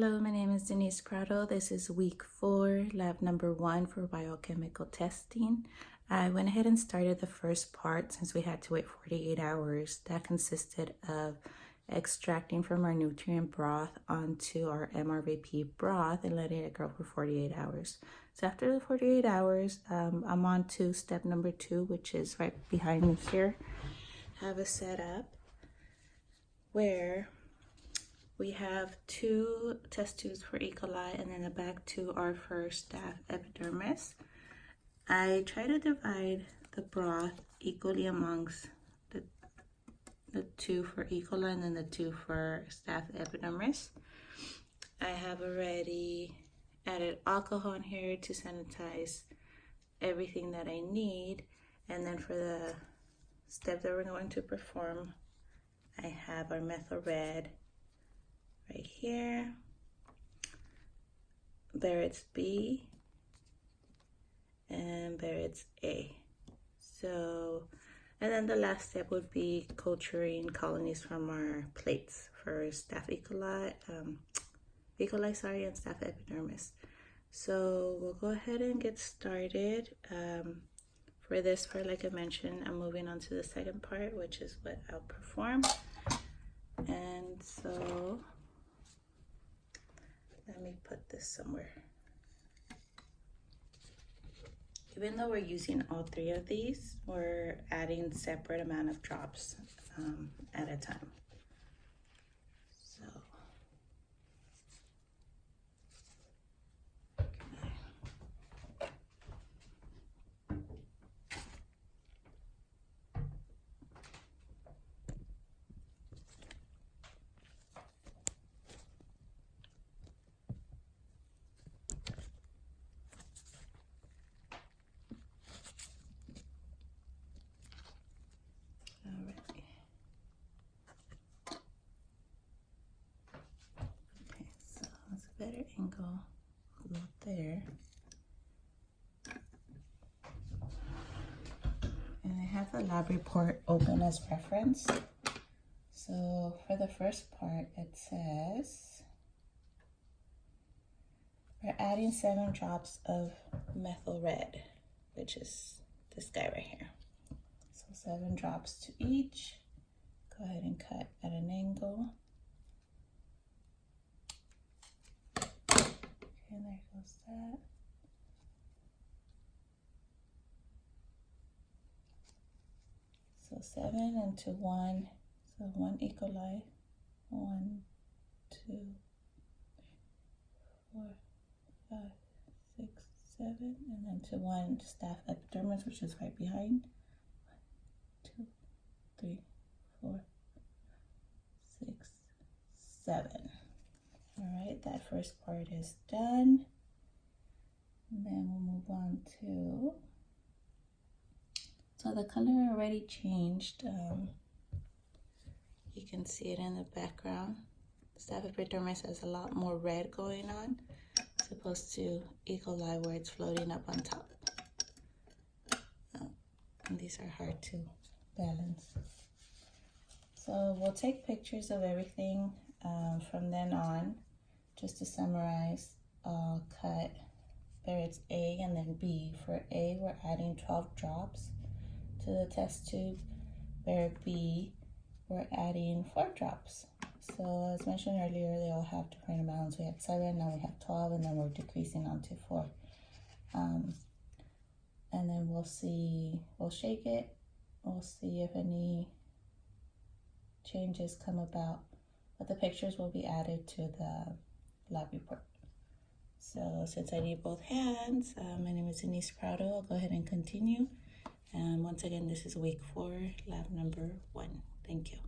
Hello, my name is Denise Prado. This is week 4, lab number 1 for biochemical testing. I went ahead and started the first part since we had to wait 48 hours. That consisted of extracting from our nutrient broth onto our MRVP broth and letting it grow for 48 hours. So after the 48 hours, I'm on to step number 2, which is right behind me here. Have a setup where we have 2 test tubes for E. coli, and in the back 2 are for staph epidermis. I try to divide the broth equally amongst the 2 for E. coli and then the 2 for staph epidermis. I have already added alcohol in here to sanitize everything that I need. And then for the step that we're going to perform, I have our methyl red right here, Barrett's B, and Barrett's A. So, and then the last step would be culturing colonies from our plates for staph E. coli, and staph epidermis. So we'll go ahead and get started. For this part, like I mentioned, I'm moving on to the second part, which is what I'll perform. And so let me put this somewhere. Even though we're using all 3 of these, we're adding separate amount of drops at a time. So, better angle about there. And I have the lab report open as reference. So for the first part, it says we're adding 7 drops of methyl red, which is this guy right here. So 7 drops to each. Go ahead and cut at an angle. And there goes that. So 7 into 1. So 1 E. coli. 1, 2, 4, 5, 6, 7. And then to 1 staph epidermis, which is right behind. 1, 2, 3, 4, 6, 7. All right, that first part is done. And then we'll move on to, so the color already changed. You can see it in the background. Staph epidermis has a lot more red going on, as opposed to E. coli where it's floating up on top. And these are hard to balance. So we'll take pictures of everything from then on. Just to summarize, I'll cut Barrett's A and then B. For A, we're adding 12 drops to the test tube. Barrett B, we're adding 4 drops. So as mentioned earlier, they all have different amounts. We had 7, now we have 12, and then we're decreasing onto 4. And then we'll shake it. We'll see if any changes come about. But the pictures will be added to the lab report. So since I need both hands, my name is Denise Prado. I'll go ahead and continue. And once again, this is week 4, lab number 1. Thank you.